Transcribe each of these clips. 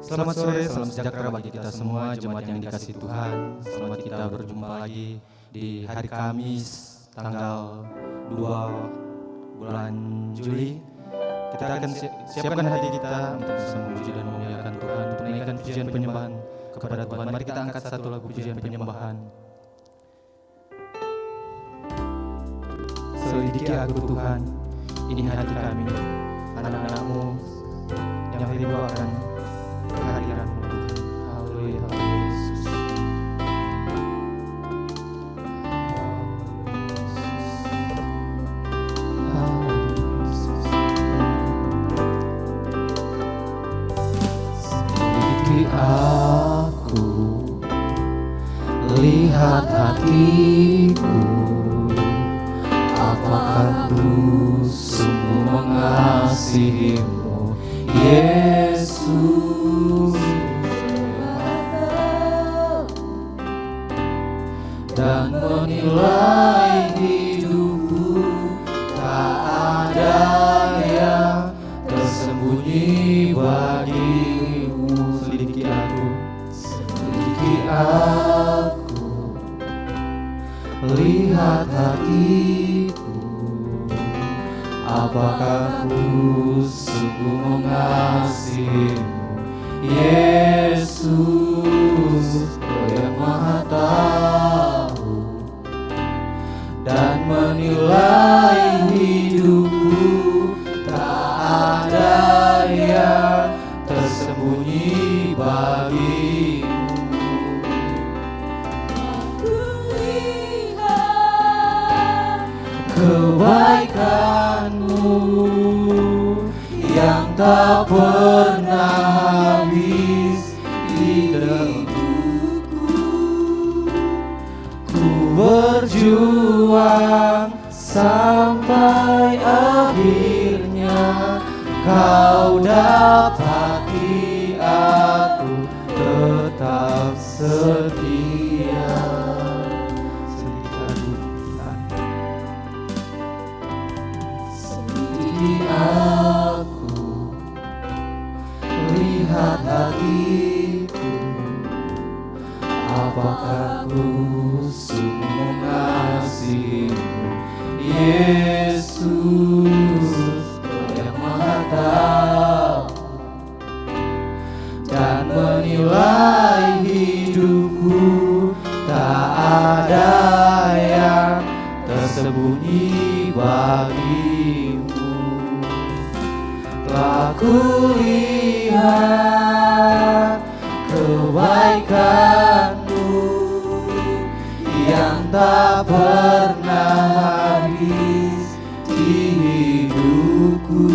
Selamat sore, salam sejahtera bagi kita semua, jemaat yang dikasihi Tuhan. Selamat kita berjumpa lagi di hari Kamis, tanggal 2 bulan Juli. Kita akan siapkan hati kita untuk bisa memuji dan memuliakan Tuhan, untuk menaikkan pujian penyembahan kepada Tuhan. Mari kita angkat satu lagu pujian penyembahan. Selidiki aku Tuhan, ini hati kami, anak-anak-Mu yang rindu akan kehadiran-Mu Tuhan. Haleluya, haleluya Yesus. Selidiki aku, lihat hatiku, apakah ku sungguh mengasihi-Mu, Yesus, dan menilai hidupku, tak ada yang tersembunyi bagimu. Selidiki aku, lihat hatiku, apakah ku sungguh mengasihi-Mu, Yesus, Kau yang Maha Tahu dan menilai hidupku, tak ada yang tersembunyi bagimu. Kebaikan-Mu yang tak pernah habis di hidupku. Ku berjuang sampai akhirnya Kau dapati aku tetap setia. Aku, lihat hatiku, apakah ku sungguh mengasihi-Mu, Yesus, Kau yang Maha Tahu dan menilai hidupku, tak ada yang tersembunyi bagimu. Telah kulihat kebaikan-Mu yang tak pernah habis di hidupku.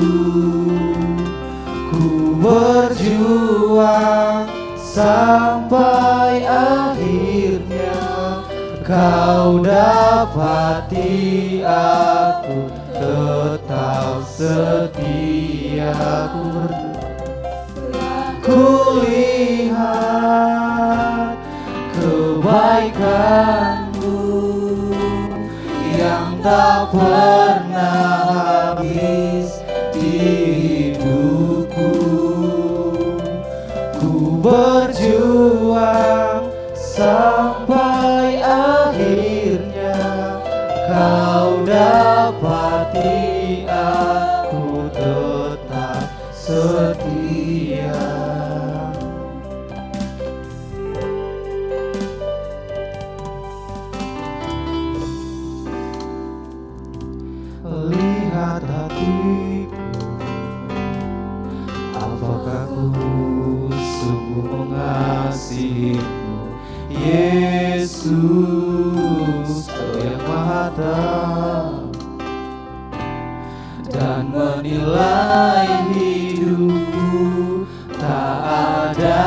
Ku berjuang sampai akhirnya Kau dapati aku tetap setia. Kulihat kebaikan-Mu yang tak pernah habis di hidupku. Ku berjuang sampai akhirnya Kau dapati aku tetap setia. Lihat hatiku, apakah ku sungguh mengasihi-Mu, Yesus, Kau yang Maha Tahu dan menilai hidupku, tak ada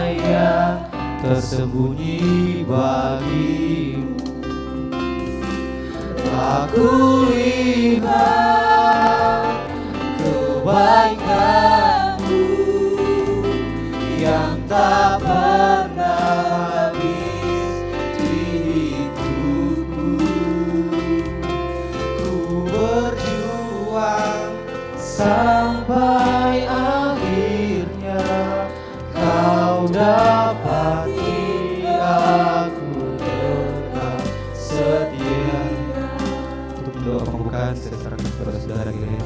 yang tersembunyi bagimu. Aku lihat kebaikan-Mu yang tak pernah habis di hidupku. Ku berjuang sampai akhirnya Kau dapati aku tetap setia. Untuk doa pembukaan saya serahkan kepada saudara Gilead.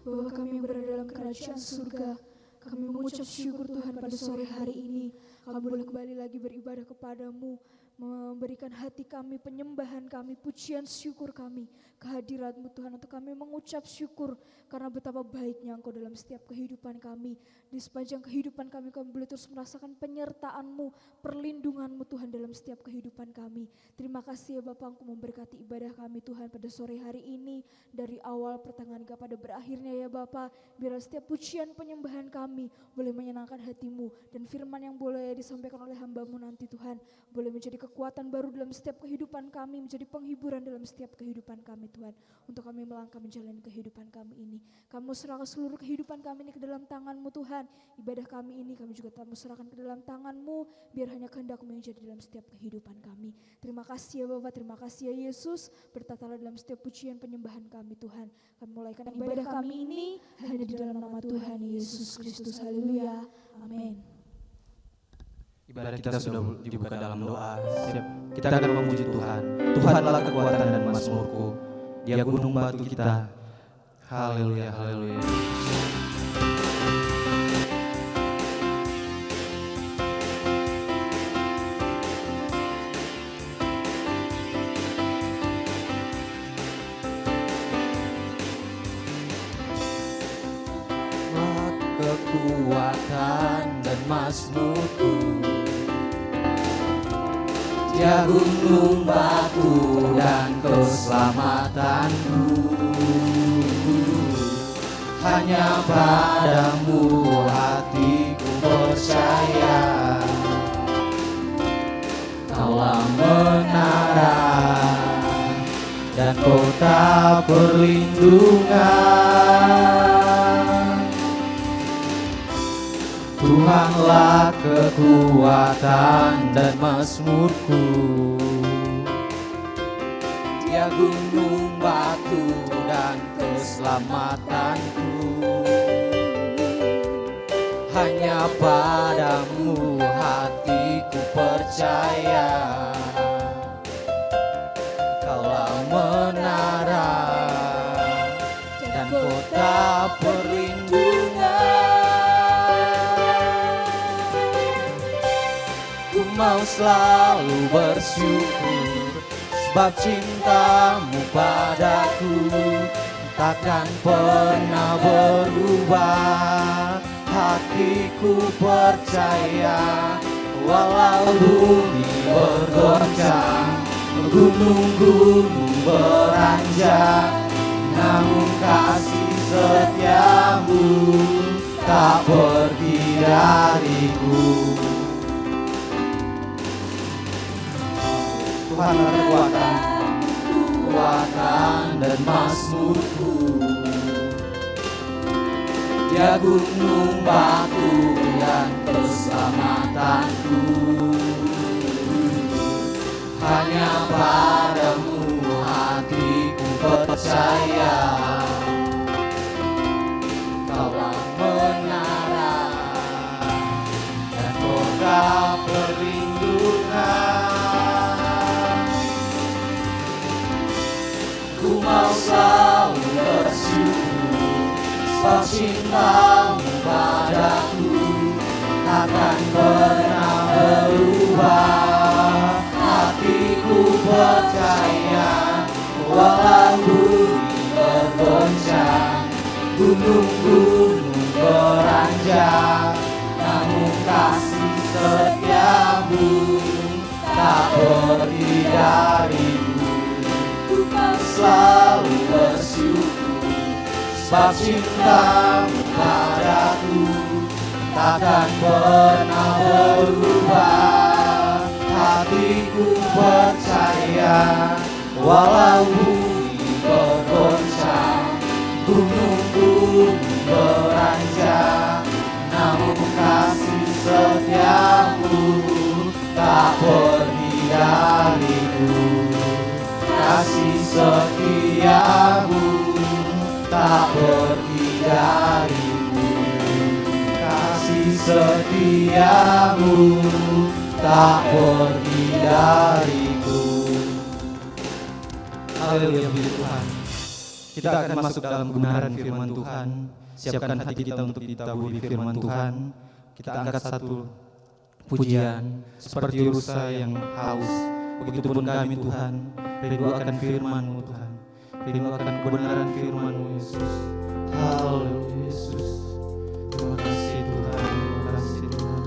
Bahwa kami yang berada dalam kerajaan surga, kami mengucap syukur Tuhan pada sore hari ini. Kami boleh kembali lagi beribadah kepadamu, memberikan hati kami, penyembahan kami, pujian syukur kami, kehadirat-Mu Tuhan, untuk kami mengucap syukur karena betapa baiknya Engkau dalam setiap kehidupan kami. Di sepanjang kehidupan kami boleh terus merasakan penyertaan-Mu, perlindungan-Mu Tuhan dalam setiap kehidupan kami. Terima kasih ya Bapa, Engkau memberkati ibadah kami Tuhan pada sore hari ini, dari awal pertengahan hingga pada berakhirnya ya Bapa. Biar setiap pujian penyembahan kami boleh menyenangkan hati-Mu, dan firman yang boleh disampaikan oleh hamba-Mu nanti Tuhan boleh menjadi kekuatan baru dalam setiap kehidupan kami, menjadi penghiburan dalam setiap kehidupan kami Tuhan, untuk kami melangkah menjalani kehidupan kami ini. Kamu serahkan seluruh kehidupan kami ini ke dalam tangan-Mu Tuhan. Ibadah kami ini kami juga kami serahkan ke dalam tangan-Mu, biar hanya kehendak-Mu yang jadi dalam setiap kehidupan kami. Terima kasih ya Bapa, terima kasih ya Yesus, bertatalah dalam setiap pujian penyembahan kami Tuhan. Kami mulaikan ibadah kami ini hanya di dalam nama Tuhan Yesus Kristus. Haleluya, amin. Ibadah kita sudah dibuka dalam doa. Kita akan memuji Tuhan. Tuhanlah kekuatan dan mazmurku, Dia gunung batu kita. Haleluya, haleluya. Kekuatan dan mazmurku, Dia gunung batu dan keselamatanku. Hanya padamu hatiku percaya, Kaulah menara dan kota perlindungan. Tuhanlah kekuatan dan mazmurku, Dia gunung batu dan keselamatanku. Hanya padamu hatiku percaya, Kaulah menara dan kota perlindungan. Mau selalu bersyukur, sebab cinta-Mu padaku takkan pernah berubah. Hatiku percaya, walau bumi bergoncang, gunung-gunung beranjak, namun kasih setia-Mu tak pergi dariku. Tuhanlah kekuatan dan mazmurku, Dia gunung batu dan keselamatanku. Hanya padamu hatiku percaya, Kaulah menara dan kota perlindungan. Ku mau selalu bersyukur, sebab cinta-Mu padaku takkan pernah berubah. Hatiku percaya, walau bumi bergoncang, gunung-gunung beranjak, namun kasih setia-Mu tak pergi dariku. Selalu bersyukur, sebab cinta-Mu padaku takkan pernah berubah. Hatiku percaya, walau bumi bergoncang, gunung-gunung beranjak, namun kasih setia-Mu tak pergi dariku. Kasih setia-Mu tak pergi dariku, kasih setiamu tak pergi dariku. Haleluya puji Tuhan. Kita akan masuk dalam kebenaran firman Tuhan. Siapkan hati kita untuk ditaburi firman Tuhan. Kita angkat satu pujian seperti rusa yang haus. Begitupun kami Tuhan, rindu akan firman-Mu Tuhan, rindu akan kebenaran firman-Mu Yesus. Haleluya Yesus. Terima kasih Tuhan, terima kasih Tuhan.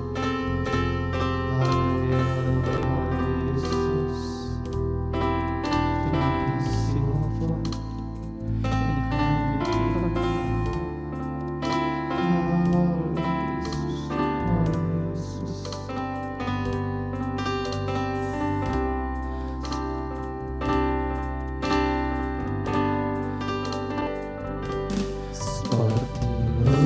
Haleluya, haleluya, haleluya Yesus. Terima kasih Bapa. Ini kami Tuhan. Haleluya Yesus, haleluya Yesus. Seperti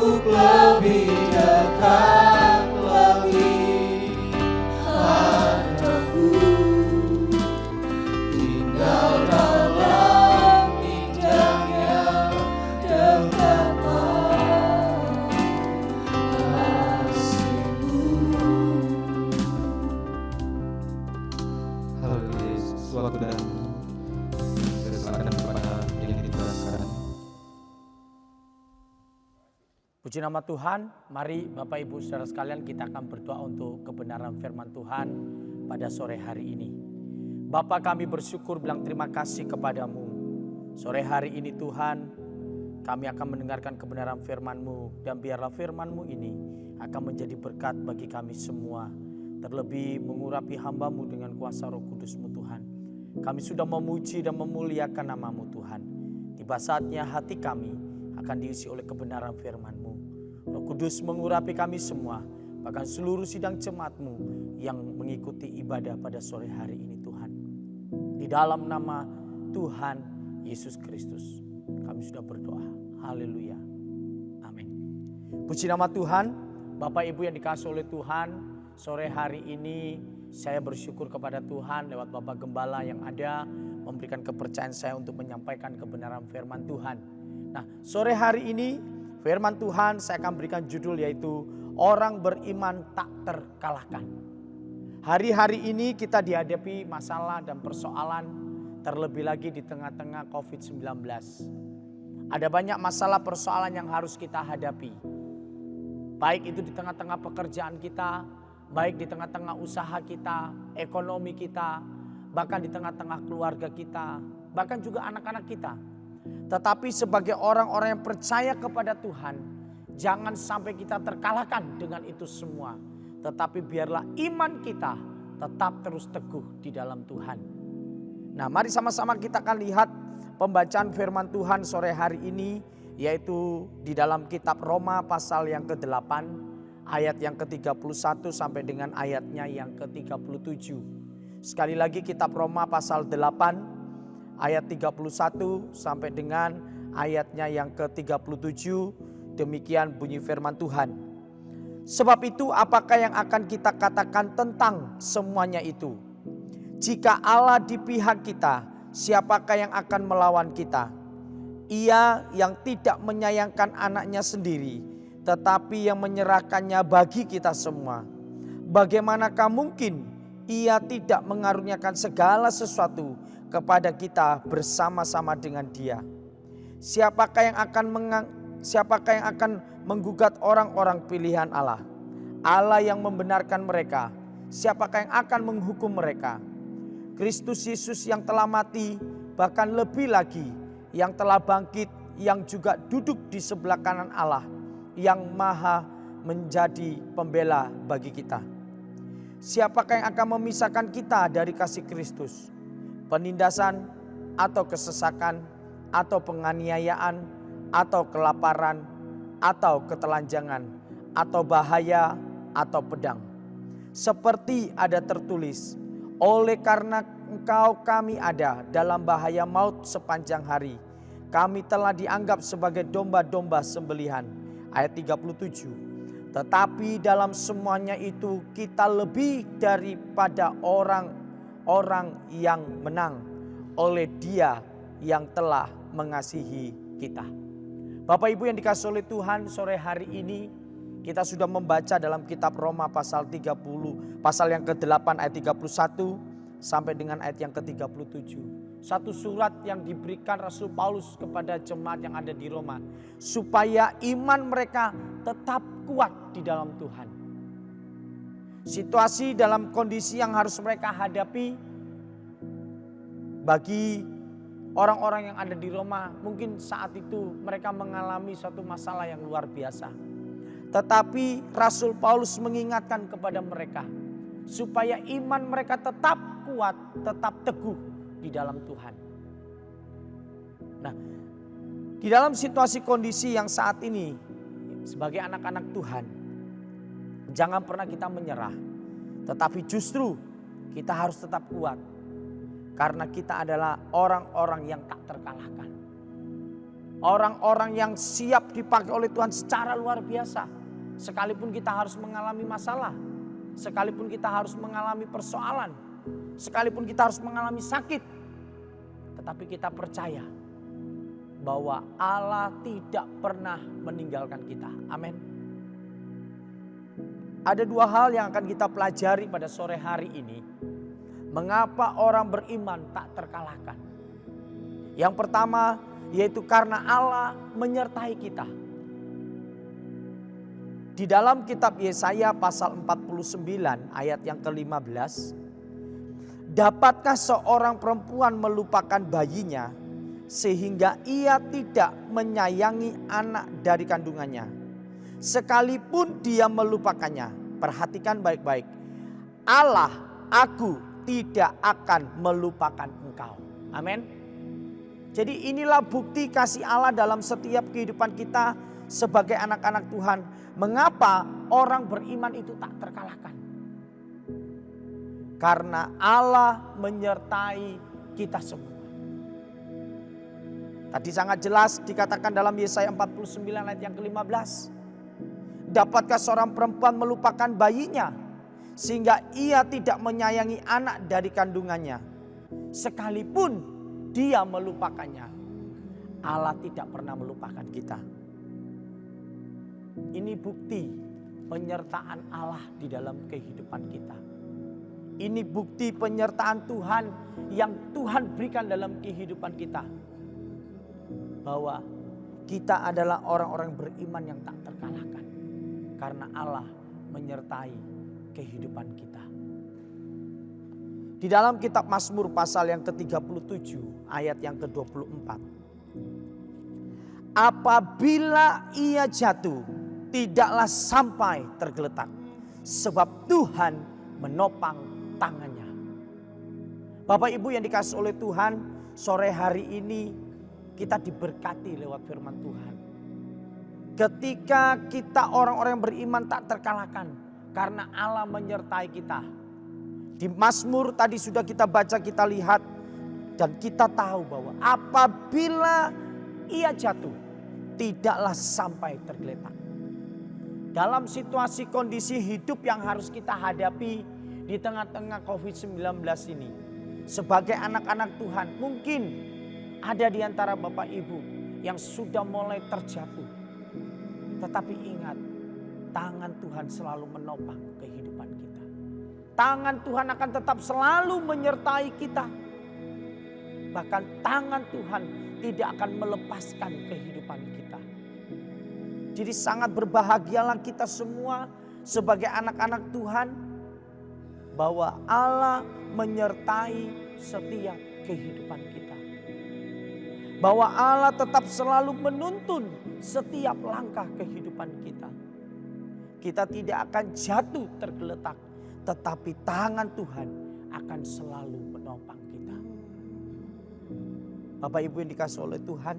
untuk lebih dekat lagi padamu, tinggal dalam indahnya genggaman kasih-Mu. Haleluya Yesus, waktu dan serahkan kepada yang diturunkan. Puji nama Tuhan, mari Bapak Ibu Saudara sekalian kita akan berdoa untuk kebenaran firman Tuhan pada sore hari ini. Bapa, kami bersyukur bilang terima kasih kepadamu. Sore hari ini Tuhan, kami akan mendengarkan kebenaran firman-Mu, dan biarlah firman-Mu ini akan menjadi berkat bagi kami semua. Terlebih mengurapi hamba-Mu dengan kuasa Roh Kudus-Mu Tuhan. Kami sudah memuji dan memuliakan nama-Mu Tuhan. Tiba saatnya hati kami akan diisi oleh kebenaran firman-Mu. Roh Kudus mengurapi kami semua, bahkan seluruh sidang jemaat-Mu yang mengikuti ibadah pada sore hari ini Tuhan. Di dalam nama Tuhan Yesus Kristus kami sudah berdoa. Haleluya. Amin. Puji nama Tuhan. Bapak Ibu yang dikasihi oleh Tuhan, sore hari ini saya bersyukur kepada Tuhan lewat Bapak Gembala yang ada memberikan kepercayaan saya untuk menyampaikan kebenaran firman Tuhan. Nah, sore hari ini firman Tuhan saya akan berikan judul yaitu orang beriman tak terkalahkan. Hari-hari ini kita dihadapi masalah dan persoalan, terlebih lagi di tengah-tengah COVID-19. Ada banyak masalah persoalan yang harus kita hadapi. Baik itu di tengah-tengah pekerjaan kita, baik di tengah-tengah usaha kita, ekonomi kita, bahkan di tengah-tengah keluarga kita, bahkan juga anak-anak kita. Tetapi sebagai orang-orang yang percaya kepada Tuhan, jangan sampai kita terkalahkan dengan itu semua. Tetapi biarlah iman kita tetap terus teguh di dalam Tuhan. Nah, mari sama-sama kita akan lihat pembacaan firman Tuhan sore hari ini, yaitu di dalam kitab Roma pasal yang ke-8, ayat yang ke-31 sampai dengan ayatnya yang ke-37. Sekali lagi kitab Roma pasal 8 ayat 31 sampai dengan ayatnya yang ke-37. Demikian bunyi firman Tuhan. Sebab itu apakah yang akan kita katakan tentang semuanya itu? Jika Allah di pihak kita, siapakah yang akan melawan kita? Ia yang tidak menyayangkan anaknya sendiri, tetapi yang menyerahkannya bagi kita semua. Bagaimanakah mungkin Ia tidak mengaruniakan segala sesuatu kepada kita bersama-sama dengan Dia? Siapakah yang akan menggugat orang-orang pilihan Allah? Allah yang membenarkan mereka. Siapakah yang akan menghukum mereka? Kristus Yesus yang telah mati, bahkan lebih lagi yang telah bangkit, yang juga duduk di sebelah kanan Allah, yang maha menjadi pembela bagi kita. Siapakah yang akan memisahkan kita dari kasih Kristus? Penindasan atau kesesakan atau penganiayaan atau kelaparan atau ketelanjangan atau bahaya atau pedang. Seperti ada tertulis, oleh karena Engkau kami ada dalam bahaya maut sepanjang hari. Kami telah dianggap sebagai domba-domba sembelihan. Ayat 37. Tetapi dalam semuanya itu kita lebih daripada orang-orang yang menang oleh Dia yang telah mengasihi kita. Bapak Ibu yang dikasihi oleh Tuhan, sore hari ini kita sudah membaca dalam kitab Roma pasal yang ke-8 ayat 31 sampai dengan ayat yang ke-37. Satu surat yang diberikan Rasul Paulus kepada jemaat yang ada di Roma, supaya iman mereka tetap kuat di dalam Tuhan. Situasi dalam kondisi yang harus mereka hadapi bagi orang-orang yang ada di Roma, mungkin saat itu mereka mengalami suatu masalah yang luar biasa. Tetapi Rasul Paulus mengingatkan kepada mereka supaya iman mereka tetap kuat, tetap teguh di dalam Tuhan. Nah, di dalam situasi kondisi yang saat ini sebagai anak-anak Tuhan, jangan pernah kita menyerah, tetapi justru kita harus tetap kuat karena kita adalah orang-orang yang tak terkalahkan. Orang-orang yang siap dipakai oleh Tuhan secara luar biasa. Sekalipun kita harus mengalami masalah, sekalipun kita harus mengalami persoalan, sekalipun kita harus mengalami sakit, tetapi kita percaya bahwa Allah tidak pernah meninggalkan kita. Amin. Ada dua hal yang akan kita pelajari pada sore hari ini. Mengapa orang beriman tak terkalahkan? Yang pertama yaitu karena Allah menyertai kita. Di dalam kitab Yesaya pasal 49 ayat yang ke-15. Dapatkah seorang perempuan melupakan bayinya sehingga ia tidak menyayangi anak dari kandungannya? Sekalipun dia melupakannya. Perhatikan baik-baik. Allah, aku tidak akan melupakan engkau. Amin. Jadi inilah bukti kasih Allah dalam setiap kehidupan kita sebagai anak-anak Tuhan. Mengapa orang beriman itu tak terkalahkan? Karena Allah menyertai kita semua. Tadi sangat jelas dikatakan dalam Yesaya 49 ayat yang ke-15. Dapatkah seorang perempuan melupakan bayinya sehingga ia tidak menyayangi anak dari kandungannya? Sekalipun dia melupakannya, Allah tidak pernah melupakan kita. Ini bukti penyertaan Allah di dalam kehidupan kita. Ini bukti penyertaan Tuhan yang Tuhan berikan dalam kehidupan kita. Bahwa kita adalah orang-orang beriman yang tak terkalahkan. Karena Allah menyertai kehidupan kita. Di dalam kitab Mazmur pasal yang ke-37 ayat yang ke-24. Apabila ia jatuh, tidaklah sampai tergeletak. Sebab Tuhan menopang tangannya. Bapak Ibu yang dikasihi oleh Tuhan, sore hari ini kita diberkati lewat firman Tuhan. Ketika kita orang-orang yang beriman tak terkalahkan karena Allah menyertai kita. Di Mazmur tadi sudah kita baca, kita lihat dan kita tahu bahwa apabila ia jatuh tidaklah sampai tergeletak. Dalam situasi kondisi hidup yang harus kita hadapi di tengah-tengah COVID-19 ini. Sebagai anak-anak Tuhan mungkin ada di antara Bapak Ibu yang sudah mulai terjatuh. Tetapi ingat, tangan Tuhan selalu menopang kehidupan kita. Tangan Tuhan akan tetap selalu menyertai kita. Bahkan tangan Tuhan tidak akan melepaskan kehidupan kita. Jadi sangat berbahagialah kita semua sebagai anak-anak Tuhan. Bahwa Allah menyertai setiap kehidupan kita. Bahwa Allah tetap selalu menuntun setiap langkah kehidupan kita. Kita tidak akan jatuh tergeletak. Tetapi tangan Tuhan akan selalu menopang kita. Bapak Ibu yang dikasihi oleh Tuhan.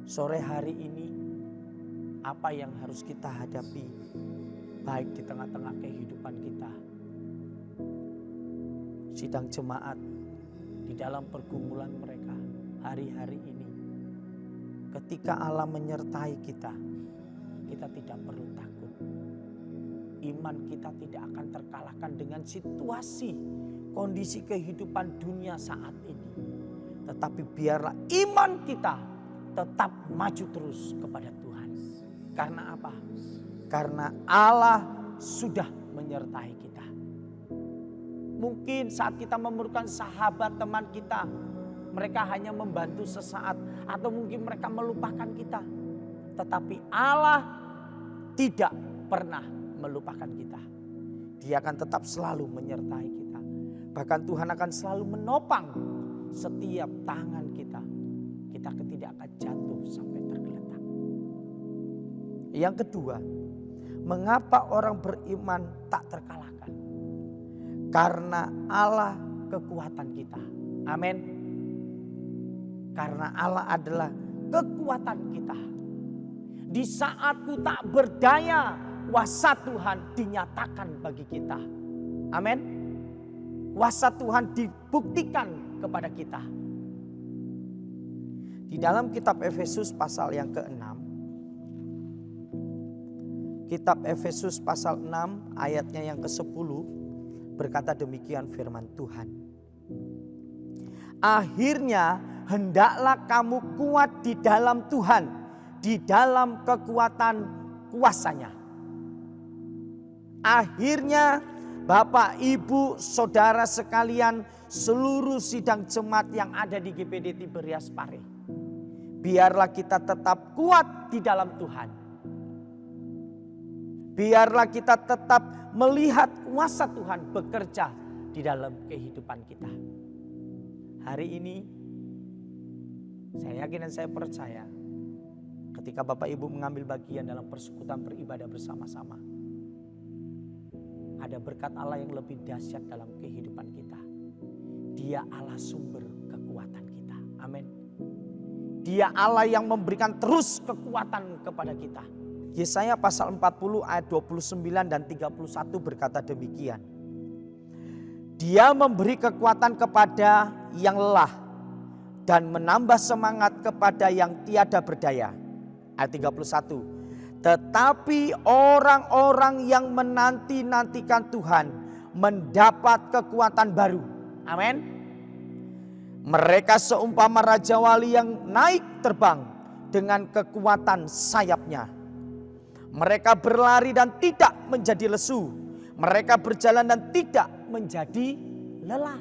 Sore hari ini apa yang harus kita hadapi. Baik di tengah-tengah kehidupan kita. Sidang jemaat di dalam pergumulan mereka hari-hari ini. Ketika Allah menyertai kita, kita tidak perlu takut. Iman kita tidak akan terkalahkan dengan situasi, kondisi kehidupan dunia saat ini. Tetapi biarlah iman kita tetap maju terus kepada Tuhan. Karena apa? Karena Allah sudah menyertai kita. Mungkin saat kita memerlukan sahabat teman kita, mereka hanya membantu sesaat atau mungkin mereka melupakan kita. Tetapi Allah tidak pernah melupakan kita. Dia akan tetap selalu menyertai kita. Bahkan Tuhan akan selalu menopang setiap tangan kita. Kita tidak akan jatuh sampai tergeletak. Yang kedua, mengapa orang beriman tak terkalahkan? Karena Allah kekuatan kita. Amin. Karena Allah adalah kekuatan kita. Di saat ku tak berdaya, kuasa Tuhan dinyatakan bagi kita. Amin. Kuasa Tuhan dibuktikan kepada kita. Di dalam kitab Efesus pasal yang ke-6, kitab Efesus pasal 6 ayatnya yang ke-10 berkata demikian firman Tuhan. Akhirnya hendaklah kamu kuat di dalam Tuhan, di dalam kekuatan kuasanya. Akhirnya Bapak, Ibu, Saudara sekalian, seluruh sidang jemaat yang ada di GPD Tiberias Pare, biarlah kita tetap kuat di dalam Tuhan. Biarlah kita tetap melihat kuasa Tuhan bekerja di dalam kehidupan kita. Hari ini saya yakin dan saya percaya ketika Bapak Ibu mengambil bagian dalam persekutuan beribadah bersama-sama, ada berkat Allah yang lebih dahsyat dalam kehidupan kita. Dia Allah sumber kekuatan kita. Amin. Dia Allah yang memberikan terus kekuatan kepada kita. Yesaya pasal 40 ayat 29 dan 31 berkata demikian. Dia memberi kekuatan kepada yang lelah dan menambah semangat kepada yang tiada berdaya. Ayat 31. Tetapi orang-orang yang menanti-nantikan Tuhan mendapat kekuatan baru. Amin. Mereka seumpama raja wali yang naik terbang dengan kekuatan sayapnya. Mereka berlari dan tidak menjadi lesu. Mereka berjalan dan tidak menjadi lelah.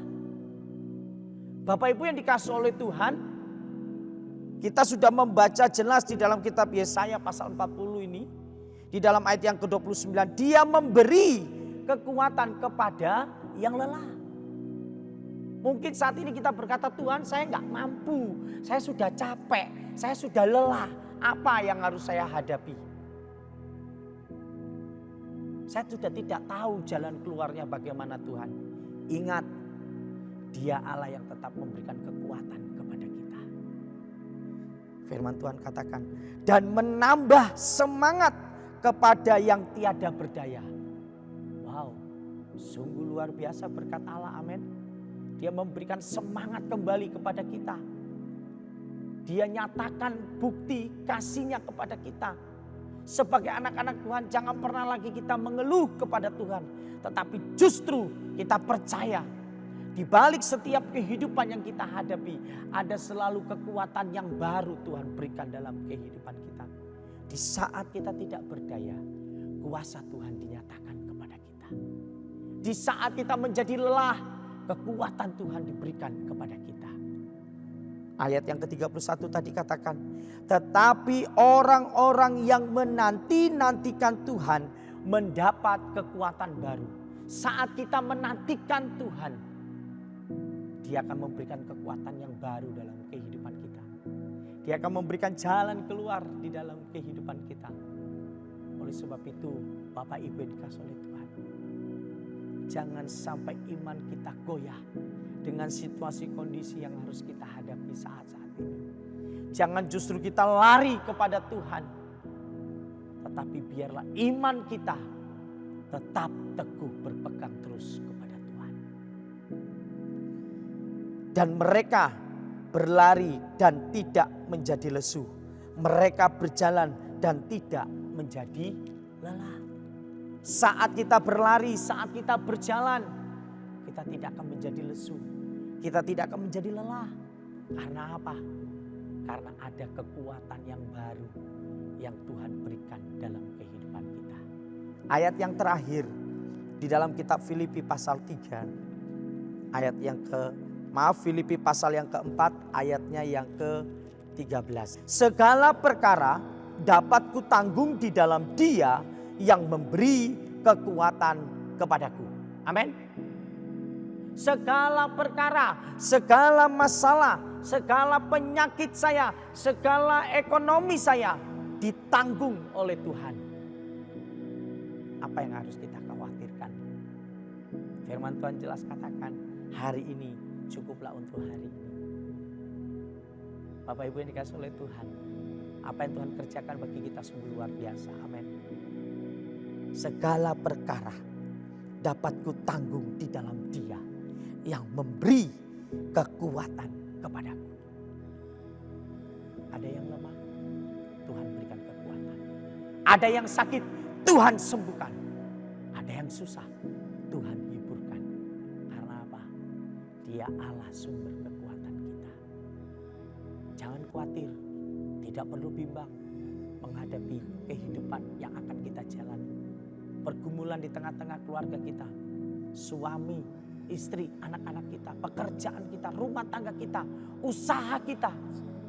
Bapak Ibu yang dikasihi oleh Tuhan, kita sudah membaca jelas di dalam kitab Yesaya pasal 40 ini. Di dalam ayat yang ke-29, dia memberi kekuatan kepada yang lelah. Mungkin saat ini kita berkata, Tuhan saya nggak mampu, saya sudah capek, saya sudah lelah. Apa yang harus saya hadapi? Saya sudah tidak tahu jalan keluarnya bagaimana Tuhan. Ingat, Dia Allah yang tetap memberikan kekuatan kepada kita. Firman Tuhan katakan, dan menambah semangat kepada yang tiada berdaya. Wow, sungguh luar biasa berkat Allah, amin. Dia memberikan semangat kembali kepada kita. Dia nyatakan bukti kasihnya kepada kita. Sebagai anak-anak Tuhan, jangan pernah lagi kita mengeluh kepada Tuhan. Tetapi justru kita percaya di balik setiap kehidupan yang kita hadapi, ada selalu kekuatan yang baru Tuhan berikan dalam kehidupan kita. Di saat kita tidak berdaya, kuasa Tuhan dinyatakan kepada kita. Di saat kita menjadi lelah, kekuatan Tuhan diberikan kepada kita. Ayat yang ke-31 tadi katakan, tetapi orang-orang yang menanti-nantikan Tuhan mendapat kekuatan baru. Saat kita menantikan Tuhan, Dia akan memberikan kekuatan yang baru dalam kehidupan kita. Dia akan memberikan jalan keluar di dalam kehidupan kita. Oleh sebab itu, Bapak Ibu yang dikasihi oleh Tuhan, jangan sampai iman kita goyah dengan situasi kondisi yang harus kita hadapi saat-saat ini. Jangan justru kita lari kepada Tuhan, tetapi biarlah iman kita tetap teguh berpegang terus kepada Tuhan. Dan mereka berlari dan tidak menjadi lesu. Mereka berjalan dan tidak menjadi lelah. Saat kita berlari, saat kita berjalan, kita tidak akan menjadi lesu. Kita tidak akan menjadi lelah. Karena apa? Karena ada kekuatan yang baru yang Tuhan berikan dalam kehidupan kita. Ayat yang terakhir di dalam kitab Filipi pasal 3. Filipi pasal yang keempat ayatnya yang ke-13. Segala perkara dapat kutanggung di dalam Dia yang memberi kekuatan kepadaku. Amin. Segala perkara, segala masalah, segala penyakit saya, segala ekonomi saya ditanggung oleh Tuhan. Apa yang harus kita khawatirkan? Firman Tuhan jelas katakan, hari ini cukuplah untuk hari ini. Bapak Ibu yang dikasihi oleh Tuhan, apa yang Tuhan kerjakan bagi kita sungguh luar biasa. Amin. Segala perkara dapat kutanggung di dalam Dia yang memberi kekuatan kepadaku. Ada yang lemah, Tuhan berikan kekuatan. Ada yang sakit, Tuhan sembuhkan. Ada yang susah, Tuhan hiburkan. Karena apa? Dia Allah sumber kekuatan kita. Jangan khawatir, tidak perlu bimbang menghadapi kehidupan yang akan kita jalani. Pergumulan di tengah-tengah keluarga kita, suami, istri, anak-anak kita, pekerjaan kita, rumah tangga kita, usaha kita.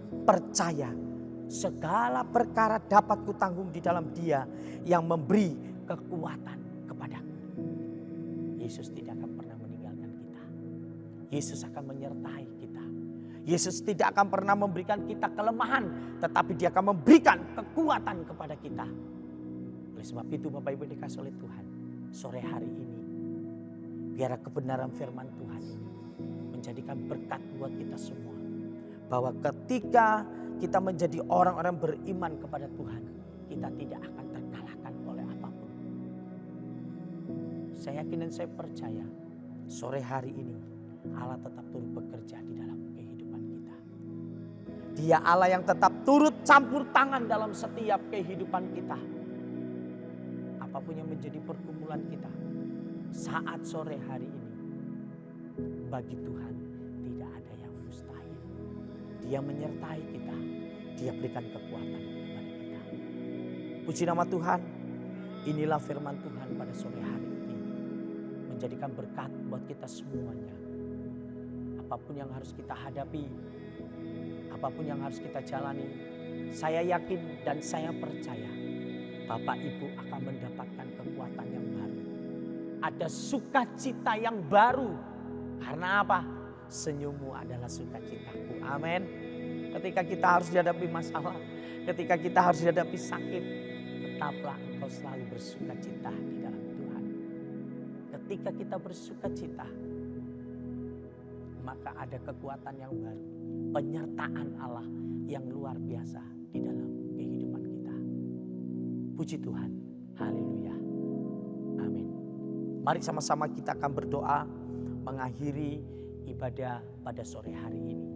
Percaya, segala perkara dapat kutanggung di dalam Dia yang memberi kekuatan kepadaku. Yesus tidak akan pernah meninggalkan kita. Yesus akan menyertai kita. Yesus tidak akan pernah memberikan kita kelemahan, tetapi Dia akan memberikan kekuatan kepada kita. Oleh sebab itu Bapak Ibu dikasih oleh Tuhan, sore hari ini biar kebenaran firman Tuhan ini menjadikan berkat buat kita semua. Bahwa ketika kita menjadi orang-orang beriman kepada Tuhan, kita tidak akan terkalahkan oleh apapun. Saya yakin dan saya percaya sore hari ini Allah tetap turut bekerja di dalam kehidupan kita. Dia Allah yang tetap turut campur tangan dalam setiap kehidupan kita. Apapun yang menjadi pergumulan kita saat sore hari ini, bagi Tuhan tidak ada yang mustahil. Dia menyertai kita, Dia berikan kekuatan kepada kita. Puji nama Tuhan, inilah firman Tuhan pada sore hari ini. Menjadikan berkat buat kita semuanya. Apapun yang harus kita hadapi, apapun yang harus kita jalani, saya yakin dan saya percaya Bapak Ibu akan mendapatkan kekuatan yang baru. Ada sukacita yang baru. Karena apa? Senyummu adalah sukacitaku. Amin. Ketika kita harus dihadapi masalah, ketika kita harus dihadapi sakit, tetaplah engkau selalu bersukacita di dalam Tuhan. Ketika kita bersukacita, maka ada kekuatan yang baru. Penyertaan Allah yang luar biasa di dalam kehidupan kita. Puji Tuhan. Haleluya. Amin. Mari sama-sama kita akan berdoa mengakhiri ibadah pada sore hari ini.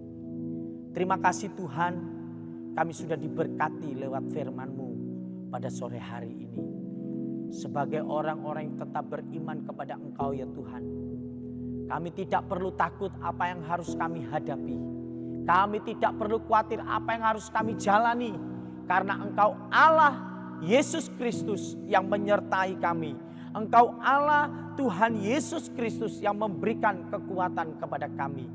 Terima kasih Tuhan, kami sudah diberkati lewat firman-Mu pada sore hari ini. Sebagai orang-orang yang tetap beriman kepada Engkau ya Tuhan, kami tidak perlu takut apa yang harus kami hadapi. Kami tidak perlu khawatir apa yang harus kami jalani. Karena Engkau Allah Yesus Kristus yang menyertai kami. Engkau Allah Tuhan Yesus Kristus yang memberikan kekuatan kepada kami.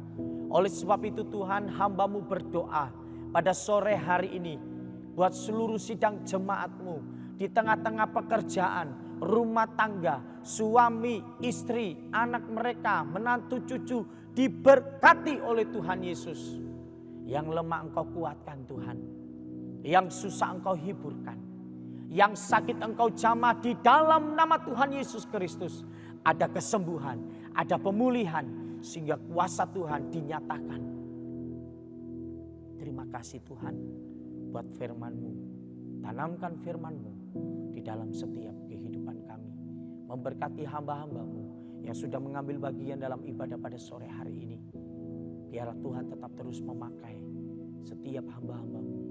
Oleh sebab itu Tuhan, hamba-Mu berdoa pada sore hari ini buat seluruh sidang jemaat-Mu di tengah-tengah pekerjaan, rumah tangga, suami, istri, anak mereka, menantu cucu diberkati oleh Tuhan Yesus. Yang lemah Engkau kuatkan Tuhan, yang susah Engkau hiburkan, yang sakit Engkau jamah di dalam nama Tuhan Yesus Kristus. Ada kesembuhan, ada pemulihan, sehingga kuasa Tuhan dinyatakan. Terima kasih Tuhan buat firman-Mu. Tanamkan firman-Mu di dalam setiap kehidupan kami. Memberkati hamba-hamba-Mu yang sudah mengambil bagian dalam ibadah pada sore hari ini. Biarlah Tuhan tetap terus memakai setiap hamba-hamba-Mu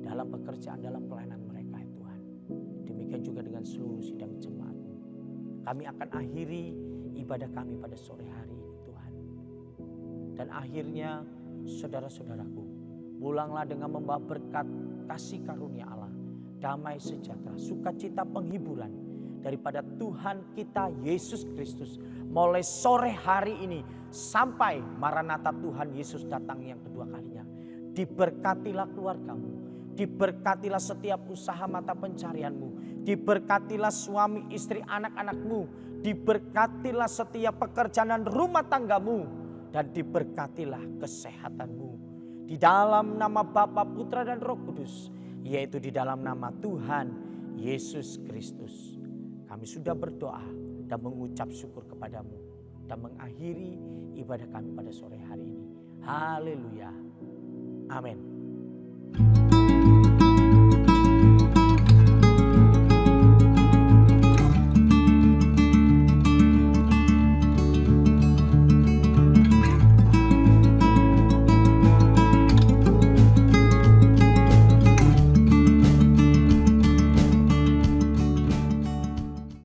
dalam pekerjaan, dalam pelayanan mereka ya Tuhan. Demikian juga dengan seluruh sidang jemaat-Mu. Kami akan akhiri ibadah kami pada sore hari ini Tuhan. Dan akhirnya saudara-saudaraku, pulanglah dengan membawa berkat kasih karunia Allah, damai sejahtera, sukacita penghiburan daripada Tuhan kita Yesus Kristus. Mulai sore hari ini sampai Maranatha Tuhan Yesus datang yang kedua kalinya. Diberkatilah keluargamu, diberkatilah setiap usaha mata pencarianmu, diberkatilah suami, istri, anak-anakmu, diberkatilah setiap pekerjaan dan rumah tanggamu, dan diberkatilah kesehatanmu. Di dalam nama Bapa, Putra dan Roh Kudus, yaitu di dalam nama Tuhan Yesus Kristus. Kami sudah berdoa dan mengucap syukur kepadamu dan mengakhiri ibadah kami pada sore hari ini. Haleluya. Amin.